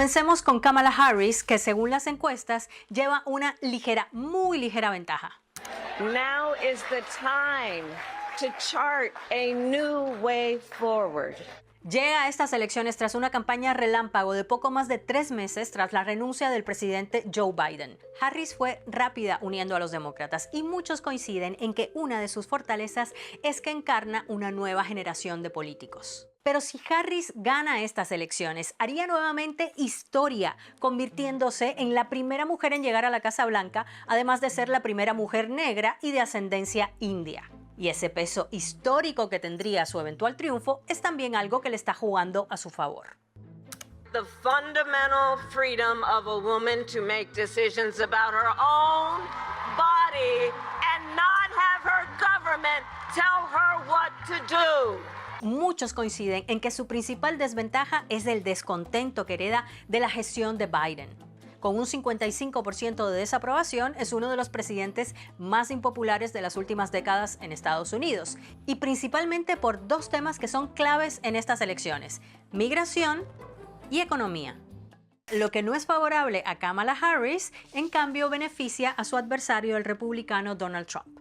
Comencemos con Kamala Harris, que según las encuestas lleva una muy ligera ventaja. Now is the time to chart a new way forward. Llega a estas elecciones tras una campaña relámpago de poco más de 3 meses tras la renuncia del presidente Joe Biden. Harris fue rápida uniendo a los demócratas y muchos coinciden en que una de sus fortalezas es que encarna una nueva generación de políticos. Pero si Harris gana estas elecciones, haría nuevamente historia, convirtiéndose en la primera mujer en llegar a la Casa Blanca, además de ser la primera mujer negra y de ascendencia india. Y ese peso histórico que tendría su eventual triunfo es también algo que le está jugando a su favor. The fundamental freedom of a woman to make decisions about her own body and not have her government tell her what to do. Muchos coinciden en que su principal desventaja es el descontento que hereda de la gestión de Biden. Con un 55% de desaprobación, es uno de los presidentes más impopulares de las últimas décadas en Estados Unidos, y principalmente por 2 temas que son claves en estas elecciones: migración y economía. Lo que no es favorable a Kamala Harris, en cambio, beneficia a su adversario, el republicano Donald Trump.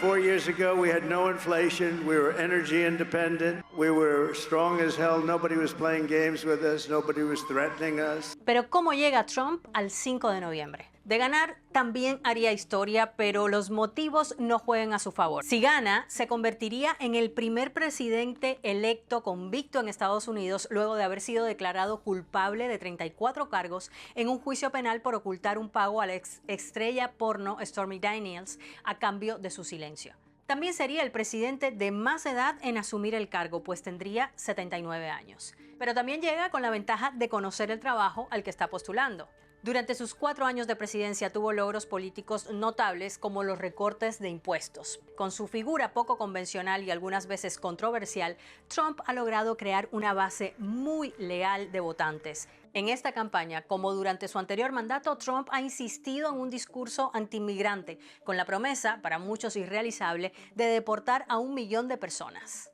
4 years ago, we had no inflation. We were energy independent. We were strong as hell. Nobody was playing games with us. Nobody was threatening us. Pero ¿cómo llega Trump al 5 de noviembre? De ganar, también haría historia, pero los motivos no juegan a su favor. Si gana, se convertiría en el primer presidente electo convicto en Estados Unidos luego de haber sido declarado culpable de 34 cargos en un juicio penal por ocultar un pago a la estrella porno Stormy Daniels a cambio de su silencio. También sería el presidente de más edad en asumir el cargo, pues tendría 79 años. Pero también llega con la ventaja de conocer el trabajo al que está postulando. Durante sus 4 años de presidencia tuvo logros políticos notables como los recortes de impuestos. Con su figura poco convencional y algunas veces controversial, Trump ha logrado crear una base muy leal de votantes. En esta campaña, como durante su anterior mandato, Trump ha insistido en un discurso antiinmigrante, con la promesa, para muchos irrealizable, de deportar a 1 millón de personas.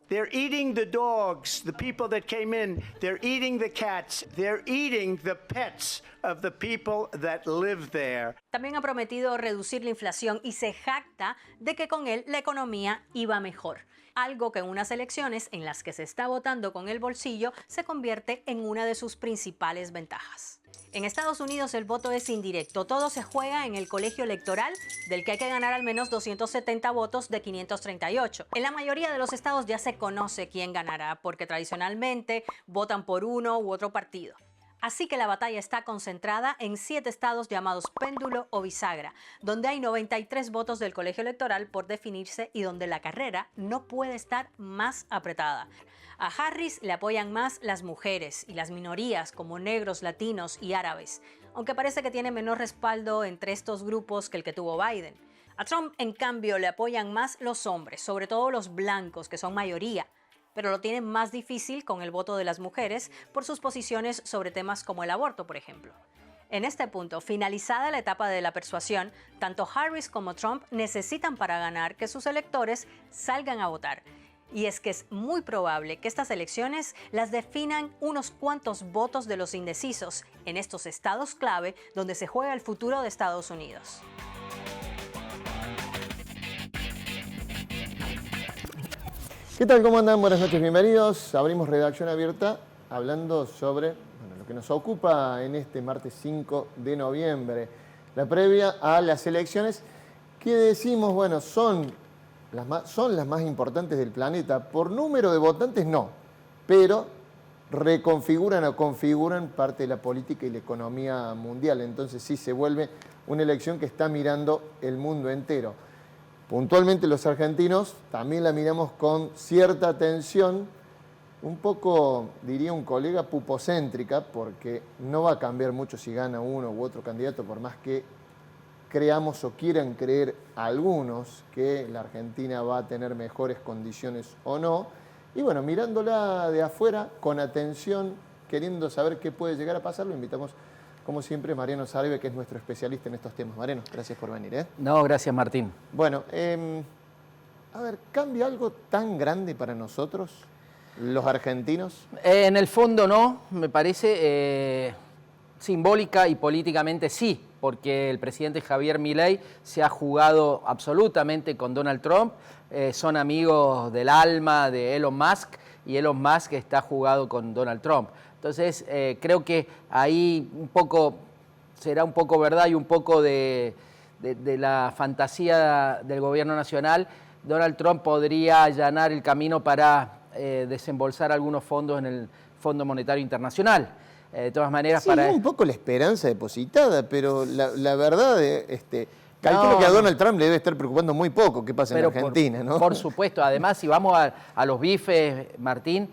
They're eating the dogs, the people that came in. They're eating the cats. They're eating the pets of the people that live there. También ha prometido reducir la inflación y se jacta de que con él la economía iba mejor. Algo que en unas elecciones en las que se está votando con el bolsillo se convierte en una de sus principales ventajas. En Estados Unidos el voto es indirecto, todo se juega en el colegio electoral, del que hay que ganar al menos 270 votos de 538. En la mayoría de los estados ya se conoce quién ganará, porque tradicionalmente votan por uno u otro partido. Así que la batalla está concentrada en 7 estados llamados péndulo o bisagra, donde hay 93 votos del colegio electoral por definirse y donde la carrera no puede estar más apretada. A Harris le apoyan más las mujeres y las minorías como negros, latinos y árabes, aunque parece que tiene menor respaldo entre estos grupos que el que tuvo Biden. A Trump, en cambio, le apoyan más los hombres, sobre todo los blancos, que son mayoría, pero lo tienen más difícil con el voto de las mujeres por sus posiciones sobre temas como el aborto, por ejemplo. En este punto, finalizada la etapa de la persuasión, tanto Harris como Trump necesitan para ganar que sus electores salgan a votar. Y es que es muy probable que estas elecciones las definan unos cuantos votos de los indecisos en estos estados clave donde se juega el futuro de Estados Unidos. ¿Qué tal? ¿Cómo andan? Buenas noches, bienvenidos. Abrimos Redacción Abierta hablando sobre lo que nos ocupa en este martes 5 de noviembre. La previa a las elecciones que decimos, bueno, son las más importantes del planeta. Por número de votantes no, pero reconfiguran o configuran parte de la política y la economía mundial. Entonces sí se vuelve una elección que está mirando el mundo entero. Puntualmente los argentinos también la miramos con cierta atención, un poco, diría un colega, pupocéntrica, porque no va a cambiar mucho si gana uno u otro candidato, por más que creamos o quieran creer algunos que la Argentina va a tener mejores condiciones o no. Y bueno, mirándola de afuera, con atención, queriendo saber qué puede llegar a pasar, lo invitamos, como siempre, Mariano Saraiva, que es nuestro especialista en estos temas. Mariano, gracias por venir. No, gracias, Martín. Bueno, a ver, ¿cambia algo tan grande para nosotros los argentinos? En el fondo no, me parece simbólica y políticamente sí, porque el presidente Javier Milei se ha jugado absolutamente con Donald Trump, son amigos del alma de Elon Musk y Elon Musk está jugado con Donald Trump. Entonces creo que ahí un poco será un poco verdad y un poco de la fantasía del gobierno nacional. Donald Trump podría allanar el camino para desembolsar algunos fondos en el Fondo Monetario Internacional. De todas maneras, Sí, un poco la esperanza depositada, pero la verdad, calculo que a Donald Trump le debe estar preocupando muy poco qué pasa en Argentina, ¿no? Por supuesto, además, si vamos a los bifes, Martín,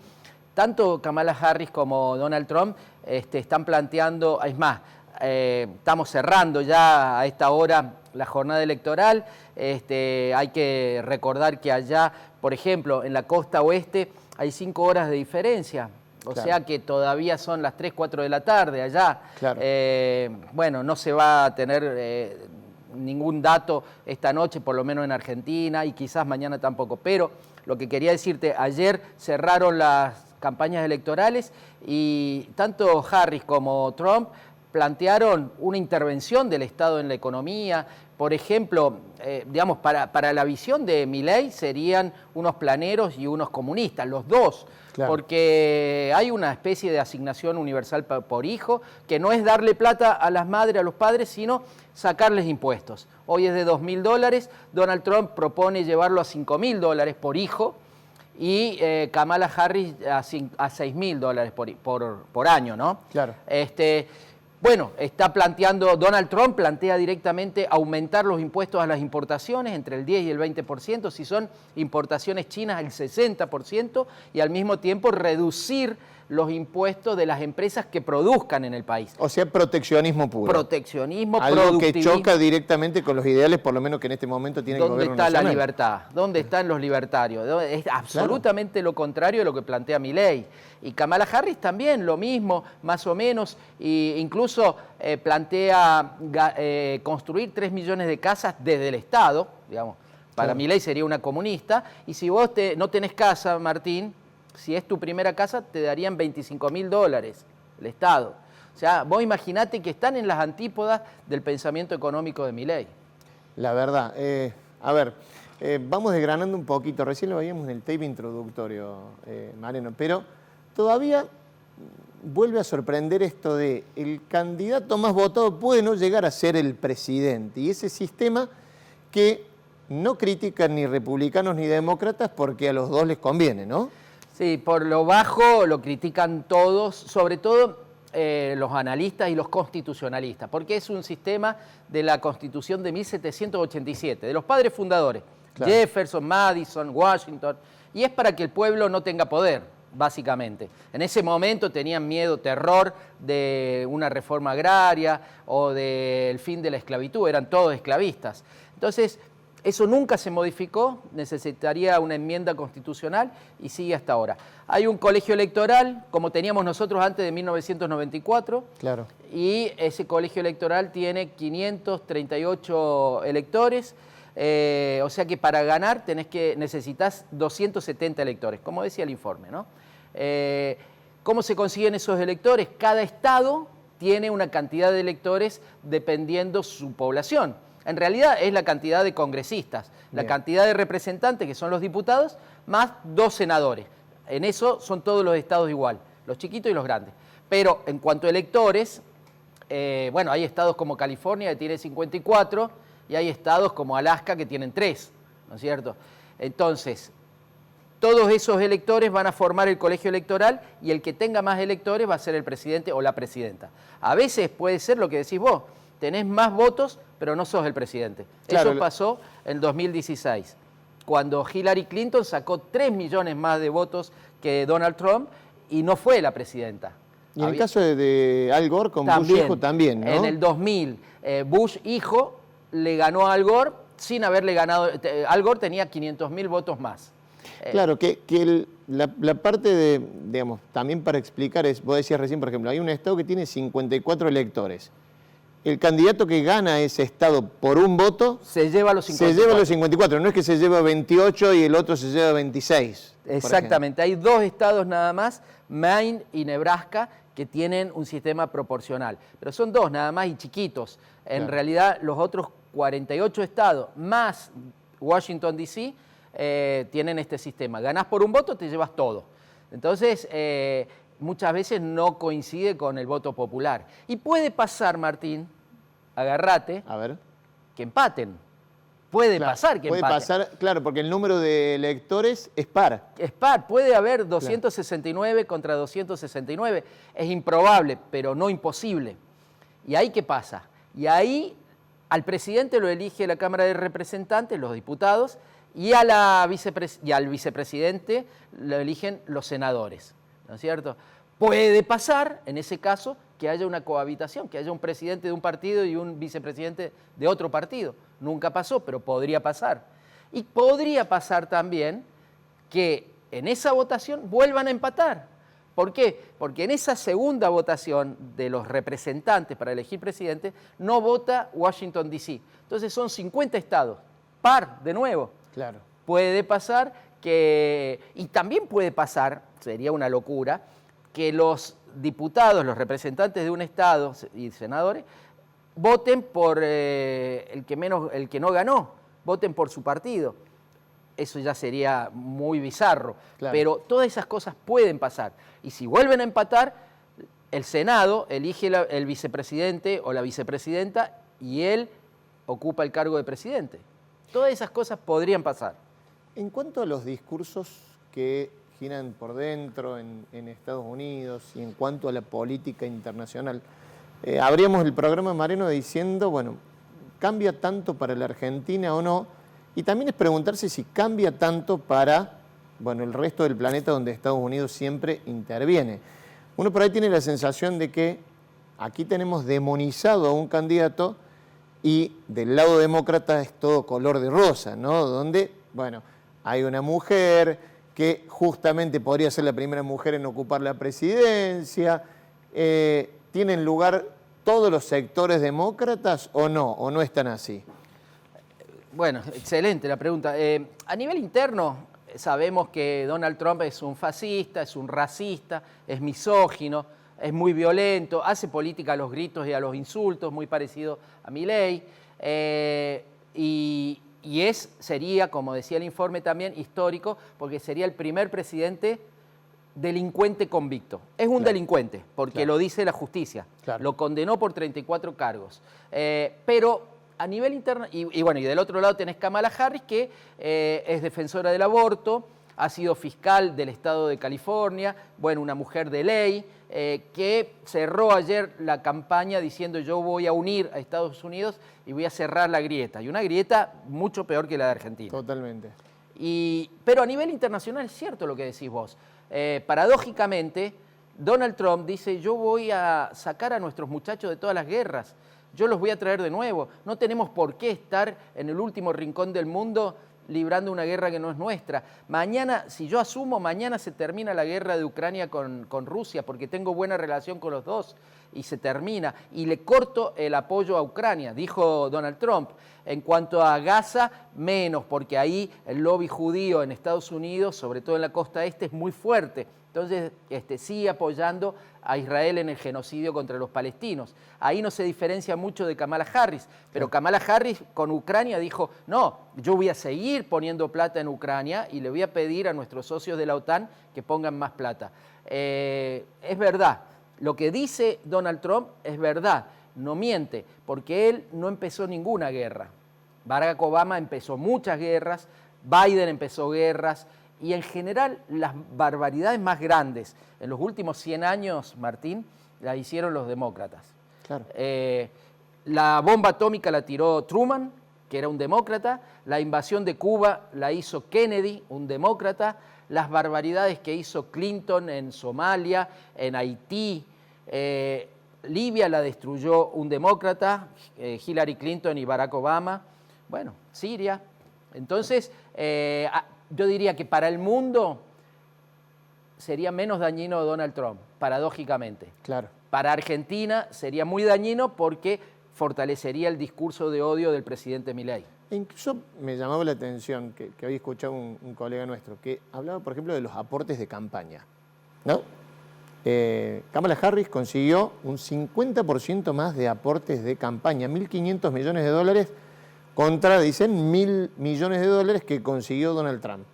tanto Kamala Harris como Donald Trump están planteando, es más, estamos cerrando ya a esta hora la jornada electoral. Hay que recordar que allá, por ejemplo, en la costa oeste hay 5 horas de diferencia. O sea que todavía son las 3, 4 de la tarde allá. Claro. Bueno, no se va a tener ningún dato esta noche, por lo menos en Argentina, y quizás mañana tampoco. Pero lo que quería decirte, ayer cerraron las campañas electorales y tanto Harris como Trump plantearon una intervención del Estado en la economía. Por ejemplo, digamos, para la visión de Milei serían unos planeros y unos comunistas, los dos. Claro. Porque hay una especie de asignación universal por hijo, que no es darle plata a las madres, a los padres, sino sacarles impuestos. Hoy es de $2.000, Donald Trump propone llevarlo a $5.000 por hijo y Kamala Harris a $6.000 por año, ¿no? Claro. Bueno, Donald Trump plantea directamente aumentar los impuestos a las importaciones entre el 10 y el 20%, si son importaciones chinas el 60%, y al mismo tiempo reducir los impuestos de las empresas que produzcan en el país. O sea, proteccionismo puro. Proteccionismo, algo que choca directamente con los ideales, por lo menos que en este momento tiene el gobierno nacional. ¿Dónde está la libertad? ¿Dónde están los libertarios? Es absolutamente lo contrario de lo que plantea Milei. Y Kamala Harris también, lo mismo, más o menos, e incluso plantea construir 3 millones de casas desde el Estado, digamos. Para Milei sería una comunista, y si vos no tenés casa, Martín, si es tu primera casa, te darían $25.000 el Estado. O sea, vos imaginate que están en las antípodas del pensamiento económico de Milei. La verdad. A ver, vamos desgranando un poquito. Recién lo veíamos en el tape introductorio, Mariano, pero todavía vuelve a sorprender esto de el candidato más votado puede no llegar a ser el presidente. Y ese sistema que no critican ni republicanos ni demócratas porque a los dos les conviene, ¿no? Sí, por lo bajo lo critican todos, sobre todo los analistas y los constitucionalistas, porque es un sistema de la Constitución de 1787, de los padres fundadores, claro. Jefferson, Madison, Washington, y es para que el pueblo no tenga poder, básicamente. En ese momento tenían miedo, terror de una reforma agraria o del fin de la esclavitud, eran todos esclavistas. Entonces, eso nunca se modificó, necesitaría una enmienda constitucional y sigue hasta ahora. Hay un colegio electoral, como teníamos nosotros antes de 1994, claro. Y ese colegio electoral tiene 538 electores, o sea que para ganar necesitas 270 electores, como decía el informe, ¿no? ¿Cómo se consiguen esos electores? Cada estado tiene una cantidad de electores dependiendo su población. En realidad es la cantidad de congresistas, la cantidad de representantes, que son los diputados, más 2 senadores. En eso son todos los estados igual, los chiquitos y los grandes. Pero en cuanto a electores, bueno, hay estados como California que tiene 54 y hay estados como Alaska que tienen 3, ¿no es cierto? Entonces, todos esos electores van a formar el colegio electoral y el que tenga más electores va a ser el presidente o la presidenta. A veces puede ser lo que decís vos, tenés más votos, pero no sos el presidente. Claro. Eso pasó en 2016, cuando Hillary Clinton sacó 3 millones más de votos que Donald Trump y no fue la presidenta. Y en el caso de Al Gore con Bush hijo también, ¿no? En el 2000, Bush hijo le ganó a Al Gore sin haberle ganado. Al Gore tenía 500.000 votos más. Claro, la parte de, digamos, también para explicar es, vos decías recién, por ejemplo, hay un estado que tiene 54 electores. el candidato que gana ese estado por un voto Se lleva los 54. se lleva los 54, no es que se lleva 28 y el otro se lleva 26. Exactamente, hay 2 estados nada más, Maine y Nebraska, que tienen un sistema proporcional. Pero son 2 nada más y chiquitos. En Claro. realidad, los otros 48 estados, más Washington, D.C., tienen este sistema. Ganás por un voto, te llevas todo. Entonces, muchas veces no coincide con el voto popular. Y puede pasar, Martín, agárrate, A ver. que empaten. Puede Claro, pasar que puede empaten. pasar, claro, porque el número de electores es par. Es par, puede haber 269 contra 269. Es improbable, pero no imposible. ¿Y ahí qué pasa? Y ahí al presidente lo elige la Cámara de Representantes, los diputados, y al vicepresidente lo eligen los senadores, ¿no es cierto? Puede pasar, en ese caso, que haya una cohabitación, que haya un presidente de un partido y un vicepresidente de otro partido. Nunca pasó, pero podría pasar. Y podría pasar también que en esa votación vuelvan a empatar. ¿Por qué? Porque en esa segunda votación de los representantes para elegir presidente no vota Washington, D.C. Entonces son 50 estados, par de nuevo. Claro. Puede pasar que, y también puede pasar, sería una locura, que los diputados, los representantes de un estado y senadores, voten por el que no ganó, voten por su partido. Eso ya sería muy bizarro. Claro. Pero todas esas cosas pueden pasar. Y si vuelven a empatar, el Senado elige el vicepresidente o la vicepresidenta y él ocupa el cargo de presidente. Todas esas cosas podrían pasar. En cuanto a los discursos que giran por dentro en Estados Unidos y en cuanto a la política internacional, abríamos el programa, Mariano, diciendo, bueno, ¿cambia tanto para la Argentina o no? Y también es preguntarse si cambia tanto para, bueno, el resto del planeta donde Estados Unidos siempre interviene. Uno por ahí tiene la sensación de que aquí tenemos demonizado a un candidato y del lado demócrata es todo color de rosa, ¿no? Donde, bueno, hay una mujer que justamente podría ser la primera mujer en ocupar la presidencia. ¿Tienen lugar todos los sectores demócratas o no están así? Bueno, excelente la pregunta. A nivel interno, sabemos que Donald Trump es un fascista, es un racista, es misógino, es muy violento, hace política a los gritos y a los insultos, muy parecido a Milei. Y sería, como decía el informe también, histórico, porque sería el primer presidente delincuente convicto. Es un delincuente, porque lo dice la justicia. Claro. Lo condenó por 34 cargos. Pero a nivel interno, y bueno, y del otro lado tenés Kamala Harris, que es defensora del aborto, ha sido fiscal del estado de California, bueno, una mujer de ley, que cerró ayer la campaña diciendo yo voy a unir a Estados Unidos y voy a cerrar la grieta. Y una grieta mucho peor que la de Argentina. Totalmente. Pero a nivel internacional es cierto lo que decís vos. Paradójicamente, Donald Trump dice yo voy a sacar a nuestros muchachos de todas las guerras. Yo los voy a traer de nuevo. No tenemos por qué estar en el último rincón del mundo librando una guerra que no es nuestra. Mañana, si yo asumo, mañana se termina la guerra de Ucrania con Rusia, porque tengo buena relación con los dos, y se termina. Y le corto el apoyo a Ucrania, dijo Donald Trump. En cuanto a Gaza, menos, porque ahí el lobby judío en Estados Unidos, sobre todo en la costa este, es muy fuerte. Entonces, sigue apoyando a Israel en el genocidio contra los palestinos. Ahí no se diferencia mucho de Kamala Harris, pero Kamala Harris con Ucrania dijo, no, yo voy a seguir poniendo plata en Ucrania y le voy a pedir a nuestros socios de la OTAN que pongan más plata. Es verdad, lo que dice Donald Trump es verdad, no miente, porque él no empezó ninguna guerra. Barack Obama empezó muchas guerras, Biden empezó guerras, y en general las barbaridades más grandes en los últimos 100 años, Martín, las hicieron los demócratas. Claro. La bomba atómica la tiró Truman, que era un demócrata. La invasión de Cuba la hizo Kennedy, un demócrata. Las barbaridades que hizo Clinton en Somalia, en Haití. Libia la destruyó un demócrata, Hillary Clinton y Barack Obama. Bueno, Siria. Entonces, yo diría que para el mundo sería menos dañino Donald Trump, paradójicamente. Claro. Para Argentina sería muy dañino porque fortalecería el discurso de odio del presidente Milei. E incluso me llamaba la atención que había escuchado un colega nuestro que hablaba, por ejemplo, de los aportes de campaña, ¿no? Kamala Harris consiguió un 50% más de aportes de campaña, 1.500 millones de dólares contra, dicen, 1.000 millones de dólares que consiguió Donald Trump.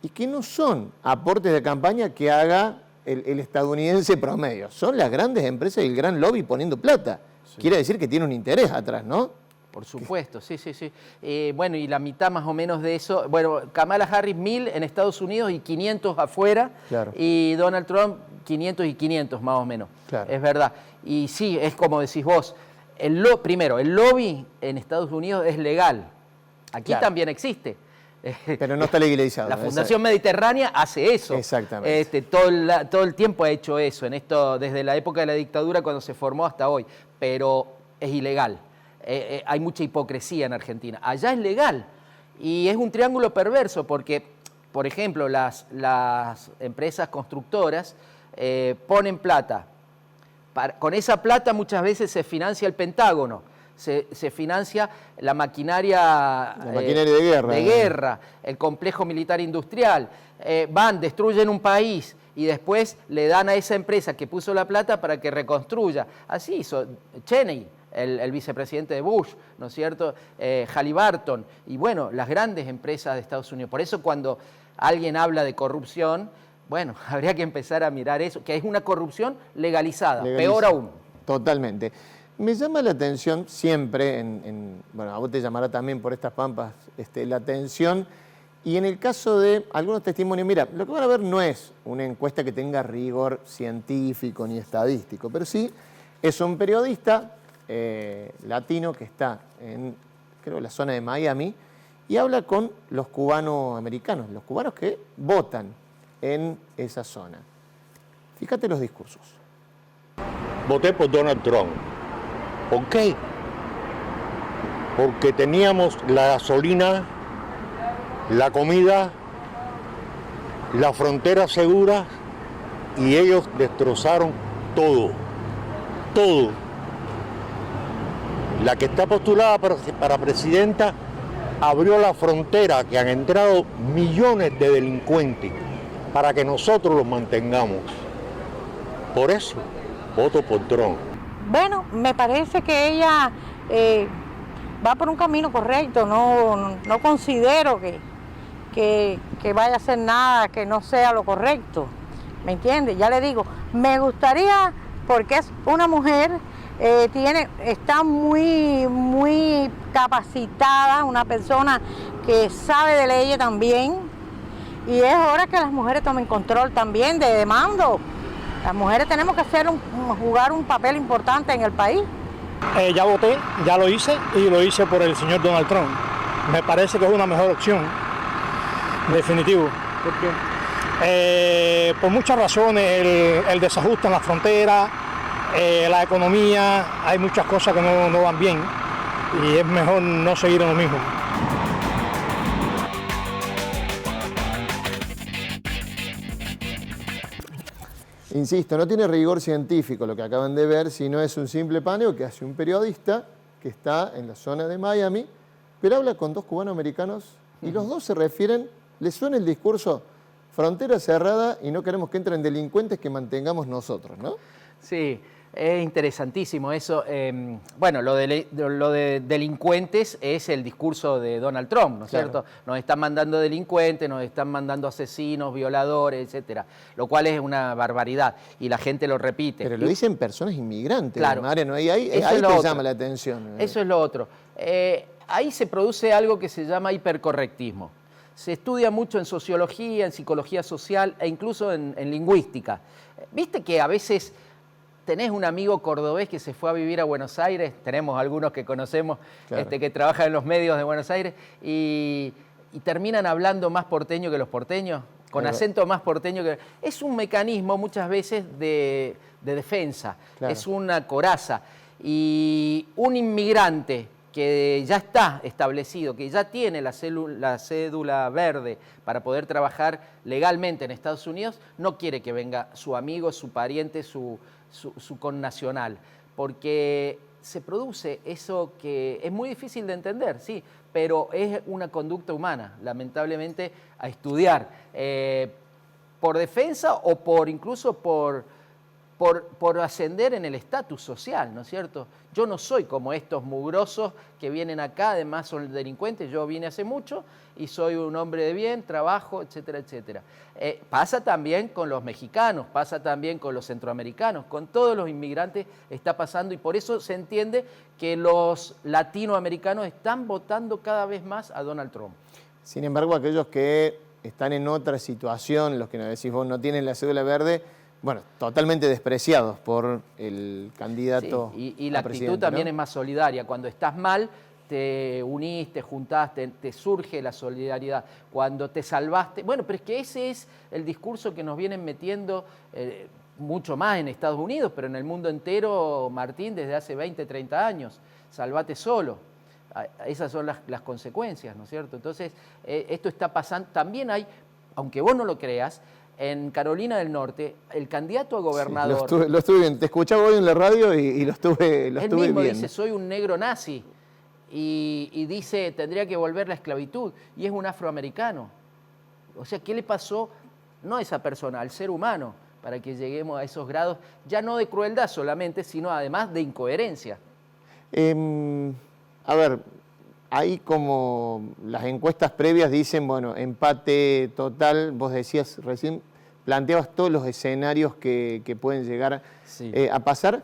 Y que no son aportes de campaña que haga el estadounidense promedio, son las grandes empresas y el gran lobby poniendo plata. Sí. Quiere decir que tiene un interés atrás, ¿no? Por supuesto, sí. Bueno, y la mitad más o menos de eso, bueno, Kamala Harris 1.000 en Estados Unidos y 500 afuera, claro. Y Donald Trump 500 y 500 más o menos, claro. Es verdad. Y sí, es como decís vos, primero, el lobby en Estados Unidos es legal, aquí claro. También existe. Pero no está legalizado. La Fundación Mediterránea hace eso. Exactamente. Todo el tiempo ha hecho eso, desde la época de la dictadura cuando se formó hasta hoy, pero es ilegal. Hay mucha hipocresía en Argentina. Allá es legal y es un triángulo perverso porque, por ejemplo, las empresas constructoras ponen plata. Con esa plata muchas veces se financia el Pentágono, se financia la maquinaria de guerra, el complejo militar industrial. Destruyen un país y después le dan a esa empresa que puso la plata para que reconstruya. Así hizo Cheney, el vicepresidente de Bush, ¿no es cierto? Halliburton, y bueno, las grandes empresas de Estados Unidos. Por eso cuando alguien habla de corrupción, bueno, habría que empezar a mirar eso, que es una corrupción legalizada, peor aún. Totalmente. Me llama la atención siempre, bueno, a vos te llamará también por estas pampas la atención, y en el caso de algunos testimonios, mira, lo que van a ver no es una encuesta que tenga rigor científico ni estadístico, pero sí es un periodista latino que está en, creo, la zona de Miami, y habla con los cubanos americanos, los cubanos que votan en esa zona. Fíjate los discursos. Voté por Donald Trump. ¿Por qué? Porque teníamos la gasolina, la comida, la frontera segura y ellos destrozaron todo. Todo. La que está postulada para presidenta abrió la frontera, que han entrado millones de delincuentes, para que nosotros los mantengamos. Por eso, voto por Trump. Bueno, me parece que ella va por un camino correcto. No considero que vaya a hacer nada que no sea lo correcto. ¿Me entiende? Ya le digo, me gustaría, porque es una mujer, está muy capacitada, una persona que sabe de leyes también, y es hora que las mujeres tomen control también de mando. Las mujeres tenemos que jugar un papel importante en el país. Ya voté, ya lo hice, y lo hice por el señor Donald Trump. Me parece que es una mejor opción, definitivo. ¿Por qué? Por muchas razones, el desajuste en la frontera, la economía, hay muchas cosas que no van bien, y es mejor no seguir en lo mismo. Insisto, no tiene rigor científico lo que acaban de ver, sino es un simple paneo que hace un periodista que está en la zona de Miami, pero habla con dos cubanoamericanos y los dos se refieren, les suena el discurso, frontera cerrada y no queremos que entren delincuentes, que mantengamos nosotros, ¿no? Sí, es interesantísimo eso. Bueno, lo de delincuentes es el discurso de Donald Trump, ¿no es cierto? Nos están mandando delincuentes, nos están mandando asesinos, violadores, etcétera, lo cual es una barbaridad y la gente lo repite. Pero lo dicen personas inmigrantes, claro. María, ¿no? Ahí te llama la atención. Eso es lo otro. Ahí se produce algo que se llama hipercorrectismo. Se estudia mucho en sociología, en psicología social e incluso en lingüística. ¿Viste que a veces tenés un amigo cordobés que se fue a vivir a Buenos Aires? Tenemos algunos que conocemos, claro, que trabajan en los medios de Buenos Aires y terminan hablando más porteño que los porteños, con acento más porteño que... Es un mecanismo muchas veces de defensa, claro, es una coraza. Y un inmigrante que ya está establecido, que ya tiene la cédula verde para poder trabajar legalmente en Estados Unidos, no quiere que venga su amigo, su pariente, su connacional, porque se produce eso que es muy difícil de entender, sí, pero es una conducta humana, lamentablemente, a estudiar, por defensa o incluso por ascender en el estatus social, ¿no es cierto? Yo no soy como estos mugrosos que vienen acá, además son delincuentes, yo vine hace mucho y soy un hombre de bien, trabajo, etcétera, etcétera. Pasa también con los mexicanos, pasa también con los centroamericanos, con todos los inmigrantes está pasando y por eso se entiende que los latinoamericanos están votando cada vez más a Donald Trump. Sin embargo, aquellos que están en otra situación, los que nos decís vos no tienen la cédula verde, bueno, totalmente despreciados por el candidato. Sí, y la actitud también, ¿no?, es más solidaria. Cuando estás mal, te unís, te juntás, te surge la solidaridad. Cuando te salvaste... Bueno, pero es que ese es el discurso que nos vienen metiendo mucho más en Estados Unidos, pero en el mundo entero, Martín, desde hace 20, 30 años. Salvate solo. Esas son las consecuencias, ¿no es cierto? Entonces, esto está pasando. También hay, aunque vos no lo creas, en Carolina del Norte, el candidato a gobernador... Sí, lo estuve viendo. Te escuchaba hoy en la radio y lo estuve viendo. Él mismo dice, soy un negro nazi. Y dice, tendría que volver la esclavitud. Y es un afroamericano. O sea, ¿qué le pasó, no a esa persona, al ser humano, para que lleguemos a esos grados, ya no de crueldad solamente, sino además de incoherencia? A ver, ahí como las encuestas previas dicen, bueno, empate total, vos decías recién, planteabas todos los escenarios que pueden llegar a pasar,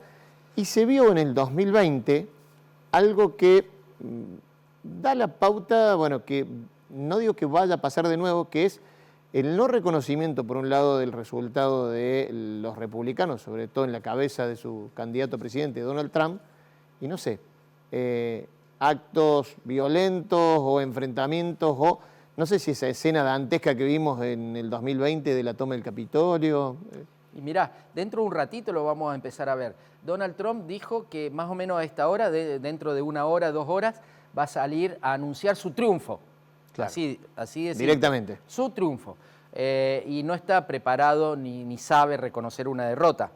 y se vio en el 2020 algo que da la pauta, bueno, que no digo que vaya a pasar de nuevo, que es el no reconocimiento, por un lado, del resultado de los republicanos, sobre todo en la cabeza de su candidato a presidente, Donald Trump, y no sé, actos violentos o enfrentamientos, o no sé si esa escena dantesca que vimos en el 2020 de la toma del Capitolio. Y mirá, dentro de un ratito lo vamos a empezar a ver. Donald Trump dijo que más o menos a esta hora, dentro de 1 hora, 2 horas, va a salir a anunciar su triunfo. Claro. Así es. Directamente. Su triunfo. Y no está preparado ni sabe reconocer una derrota.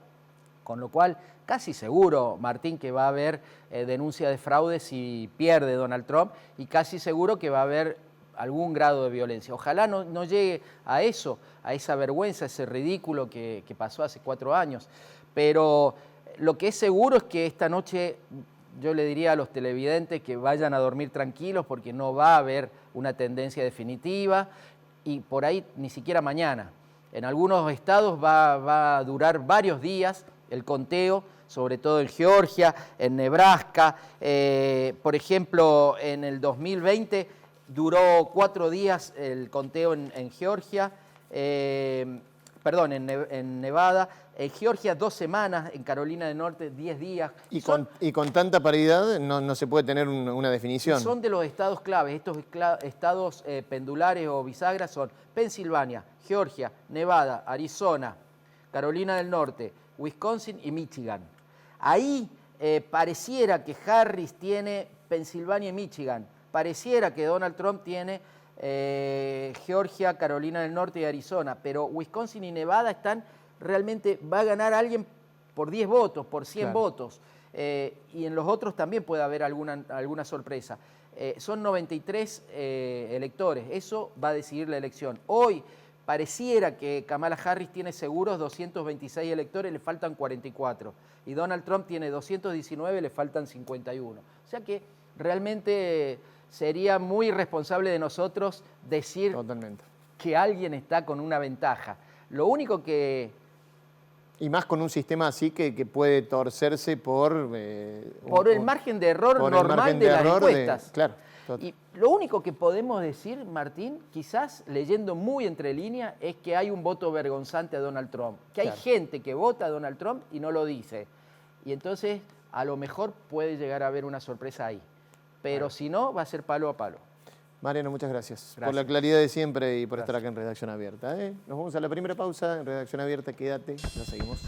Con lo cual, casi seguro, Martín, que va a haber denuncia de fraude si pierde Donald Trump, y casi seguro que va a haber algún grado de violencia. Ojalá no llegue a eso, a esa vergüenza, ese ridículo que pasó hace 4 años. Pero lo que es seguro es que esta noche yo le diría a los televidentes que vayan a dormir tranquilos porque no va a haber una tendencia definitiva y por ahí ni siquiera mañana. En algunos estados va a durar varios días el conteo, sobre todo en Georgia, en Nebraska. Por ejemplo, en el 2020 duró 4 días el conteo en Georgia, en Nevada. En Georgia 2 semanas, en Carolina del Norte 10 días. Y con tanta paridad no se puede tener una definición. Son de los estados claves. Estos estados pendulares o bisagras son Pensilvania, Georgia, Nevada, Arizona, Carolina del Norte, Wisconsin y Michigan. Ahí pareciera que Harris tiene Pensilvania y Michigan. Pareciera que Donald Trump tiene Georgia, Carolina del Norte y Arizona. Pero Wisconsin y Nevada están... Realmente va a ganar alguien por 10 votos, por 100 votos. Y en los otros también puede haber alguna sorpresa. Son 93 electores. Eso va a decidir la elección. Hoy pareciera que Kamala Harris tiene seguros 226 electores, le faltan 44. Y Donald Trump tiene 219, le faltan 51. O sea que realmente sería muy irresponsable de nosotros decir que alguien está con una ventaja. Lo único que... Y más con un sistema así que puede torcerse por el margen de error normal de las encuestas. Claro. Y lo único que podemos decir, Martín, quizás leyendo muy entre líneas, es que hay un voto vergonzante a Donald Trump. Que hay gente que vota a Donald Trump y no lo dice. Y entonces, a lo mejor puede llegar a haber una sorpresa ahí. Pero si no, va a ser palo a palo. Mariano, muchas gracias por la claridad de siempre y por estar acá en Redacción Abierta. Nos vamos a la primera pausa en Redacción Abierta. Quédate, nos seguimos.